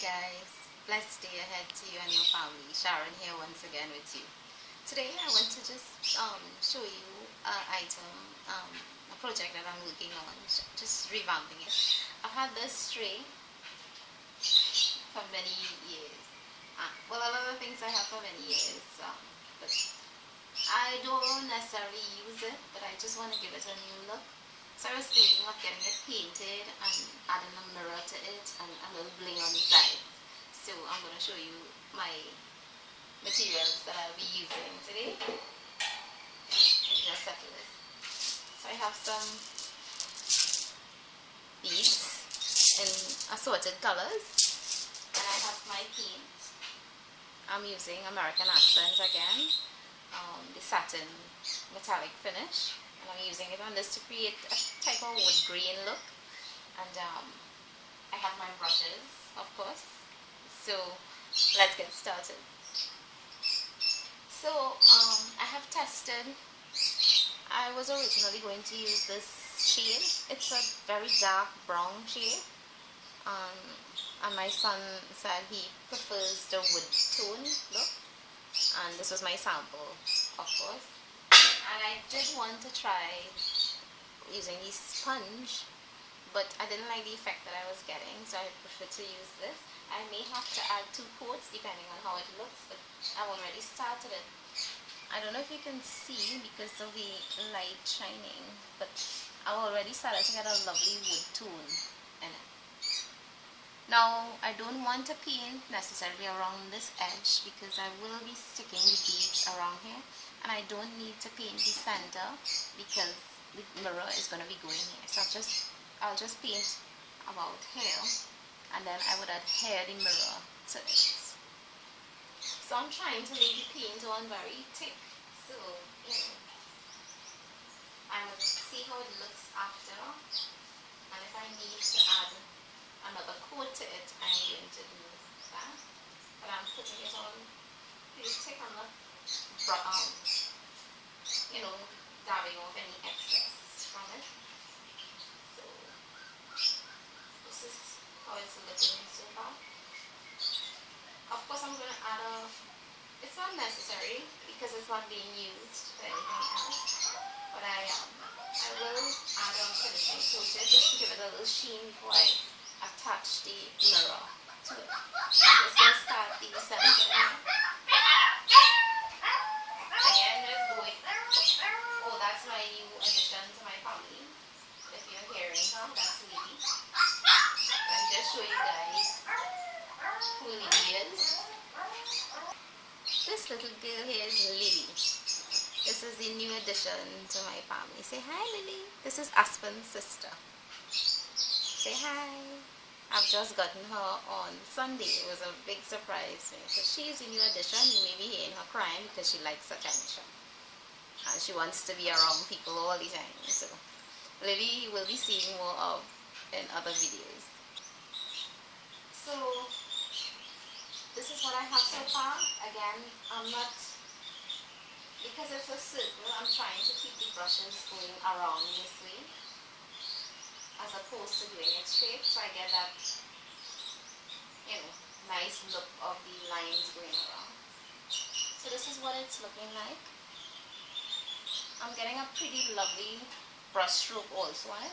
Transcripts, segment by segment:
guys, blessed day ahead to you and your family. Sharon here once again with you. Today I want to just show you an item, a project that I'm working on, just revamping it. I've had this tray for many years. Well, a lot of things I have for many years, but I don't necessarily use it, but I just want to give it a new look. So I was thinking of getting it painted and adding a mirror to it and a little bling on the side. So I'm going to show you my materials that I'll be using today. Just settle this. So I have some beads in assorted colors, and I have my paint. I'm using American Accent again, the satin metallic finish. And I'm using it on this to create a type of wood grain look. And I have my brushes, of course. So let's get started. So I have tested. I was originally going to use this shade. It's a very dark brown shade. And my son said he prefers the wood tone look. And this was my sample, of course. And I did want to try using the sponge, but I didn't like the effect that I was getting, so I prefer to use this. I may have to add 2 coats depending on how it looks, but I've already started it. I don't know if you can see because of the light shining, but I've already started to get a lovely wood tone in it. Now, I don't want to paint necessarily around this edge because I will be sticking the beads around here. And I don't need to paint the center because the mirror is going to be going here. So I'll just paint about here, and then I would adhere the mirror to it. So I'm trying to leave the paint on very thick, so I will see how it looks after, and if I need to add another coat to it, I'm going to do that. But I'm putting it on pretty thick on the dabbing off any excess from it. So this is how it's looking so far. Of course, I'm going to add it's not necessary because it's not being used for anything else, but I will add a finishing coat just to give it a little sheen before I attach the mirror to it. I'm just going to start the center here. Again, just going. Oh, that's my new addition to my family. If you're hearing her, that's Lily. Let me just show you guys who Lily is. This little girl here is Lily. This is the new addition to my family. Say hi, Lily. This is Aspen's sister. Say hi. I've just gotten her on Sunday. It was a big surprise to me. So she's a new addition. You may be hearing her crying because she likes attention. And she wants to be around people all the time. So Lily you will be seeing more of in other videos. So this is what I have so far. Again, I'm not, because it's a circle, I'm trying to keep the brushes going around this way, as opposed to doing it straight, so I get that, nice look of the lines going around. So this is what it's looking like. I'm getting a pretty lovely brush stroke also on it.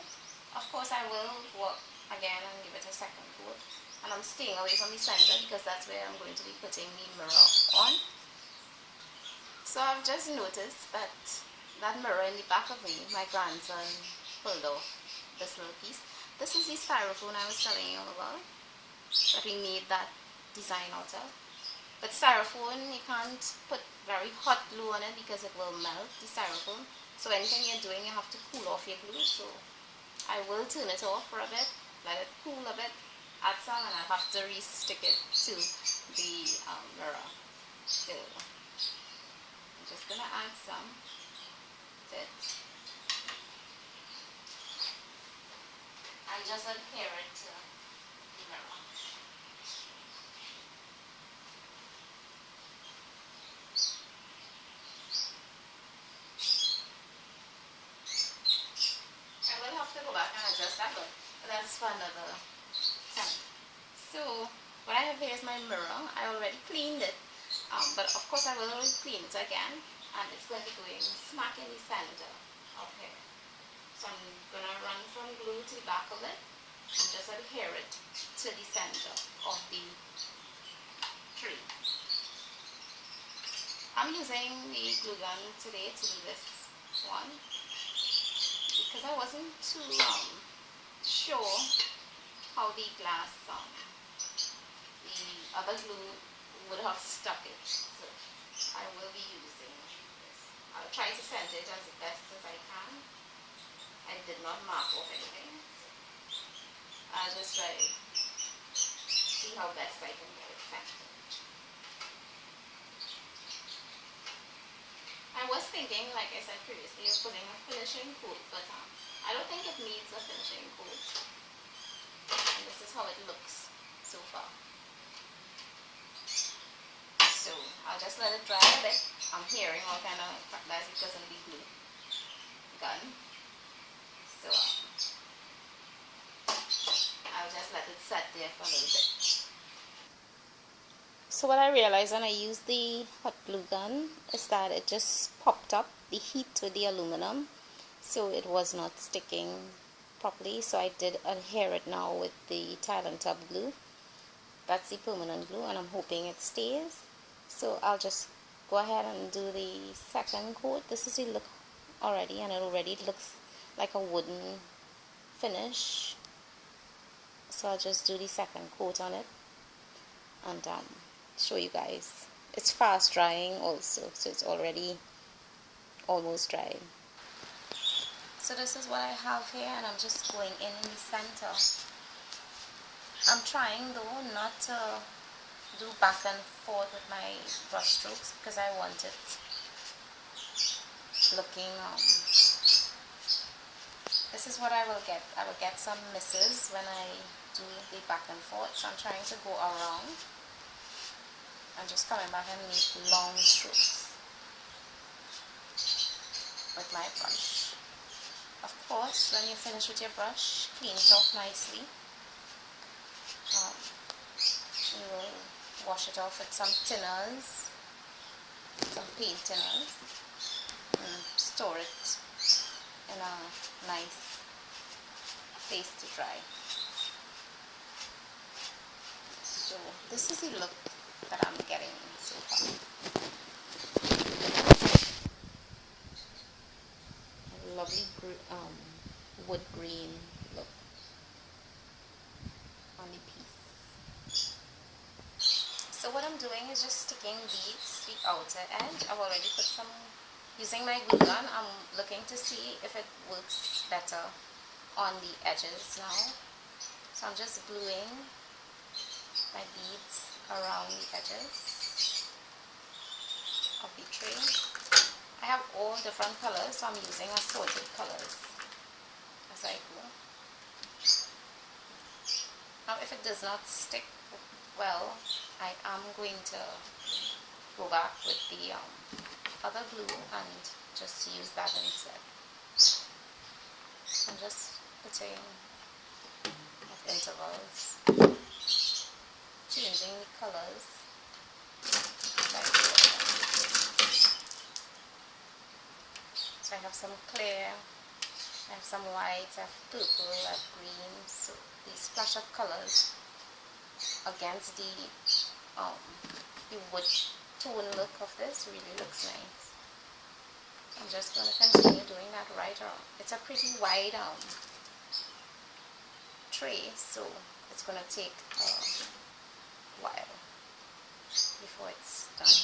Of course, I will work again and give it a second coat. And I'm staying away from the center because that's where I'm going to be putting the mirror on. So I've just noticed that that mirror in the back of me, my grandson pulled off this little piece. This is the styrofoam I was telling you about, that we made that design out of. But styrofoam, you can't put very hot glue on it because it will melt the styrofoam. So anything you're doing, you have to cool off your glue. So I will turn it off for a bit, let it cool a bit, add some, and I'll have to re-stick it to the mirror. So I'm just going to add some to it. And just adhere it to the mirror. I will have to go back and adjust that, but that's for another time. So what I I have here is my mirror. I already cleaned it, but of course I will clean it again, and it's going to be going smack in the center of here. So I'm going to run some glue to the back of it and just adhere it to the center of the tree. I'm using the glue gun today to do this one because I wasn't too sure how the glass, the other glue would have stuck it. So I will be using this. I'll try to center it as best as I can. I did not mark off anything. So I'll just try to see how best I can get it centered. I was thinking, like I said previously, of putting a finishing coat, but I don't think it needs a finishing coat. And this is how it looks so far. So I'll just let it dry a bit. I'm hearing all kind of that's because of the glue gun. So I'll just let it set there for a little bit. So what I realized when I used the hot glue gun is that it just popped up the heat with the aluminum, so it was not sticking properly. So I did adhere it now with the tile and tub glue. That's the permanent glue, and I'm hoping it stays. So I'll just go ahead and do the second coat. This is the look already, and it already looks like a wooden finish. So I'll just do the second coat on it and show you guys. It's fast drying also, so it's already almost dry. So this is what I have here, and I'm just going in the center. I'm trying though not to do back and forth with my brush strokes because I want it looking this is what I will get. I will get some misses when I do the back and forth, so I'm trying to go around and just coming back and make long strokes with my brush. Of course, when you finish with your brush, clean it off nicely. You will wash it off with some thinners, some paint thinners, and store it in a nice place to dry. So this is the look that I'm getting so far. A lovely wood green look on the piece. So what I'm doing is just sticking beads to the outer edge. I've already put some, using my glue gun, I'm looking to see if it works better on the edges now. So I'm just gluing my beads around the edges of the tray. I have all different colors, so I'm using assorted colors as I go. Now if it does not stick well, I am going to go back with the other glue and just use that instead. I'm just putting at intervals, changing the colors as I go along. So I have some clear, I have some white, I have purple, I have green, so the splash of colors against the wood tone look of this really looks nice. I'm just going to continue doing that right around. It's a pretty wide tray, so it's going to take a while before it's done.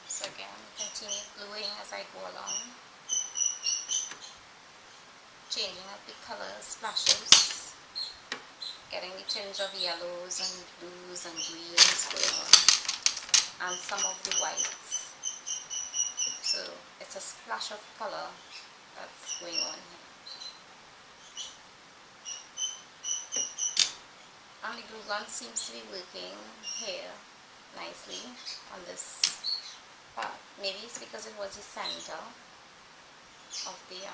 So again, continue gluing as I go along, changing up the color splashes, getting the tinge of yellows and blues and greens going on, and some of the whites. So it's a splash of color that's going on here. And the glue gun seems to be working here nicely on this part. Maybe it's because it was the center of the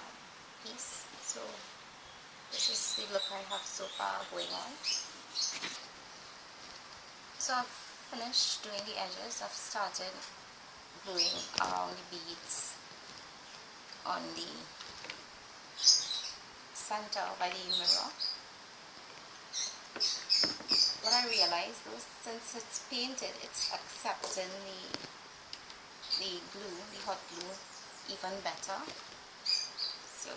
piece. So This is the look I have so far going on. So I've finished doing the edges. I've started gluing around the beads on the center by the mirror. What I realized was, since it's painted, it's accepting the glue, the hot glue, even better. So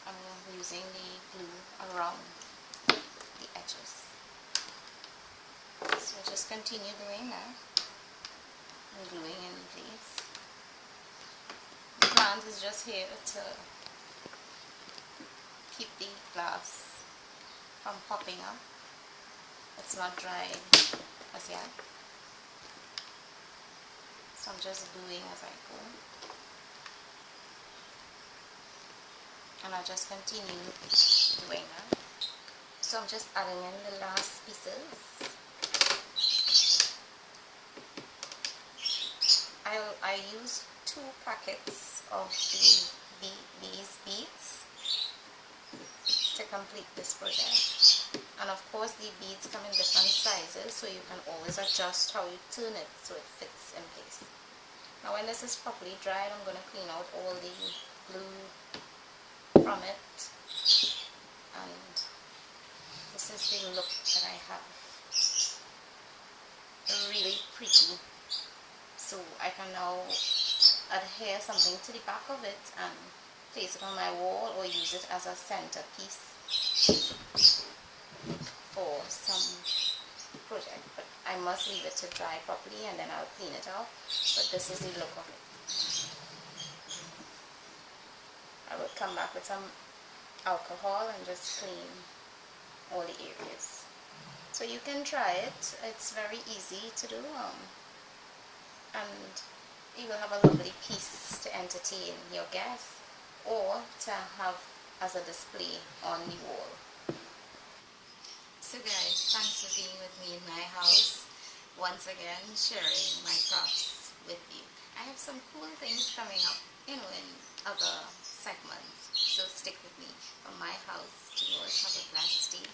I'm using the glue around the edges. So just continue doing that and gluing in place. The plant is just here to keep the glass from popping up. It's not dry as yet, so I'm just gluing as I go, and I'll just continue doing that. So I'm just adding in the last pieces. I used 2 packets of these beads to complete this project, and of course the beads come in different sizes, so you can always adjust how you turn it so it fits in place. Now when this is properly dried, I'm going to clean out all the glue from it, and this is the look that I have. Really pretty. So I can now adhere something to the back of it and place it on my wall, or use it as a centerpiece for some project. But I must leave it to dry properly and then I'll clean it out. But this is the look of it. I will come back with some alcohol and just clean all the areas. So you can try it. It's very easy to do, and you will have a lovely piece to entertain your guests or to have as a display on the wall. So guys, thanks for being with me in my house. Once again, sharing my crafts with you. I have some cool things coming up, in other segments. So stick with me. From my house to yours, have a blessed day.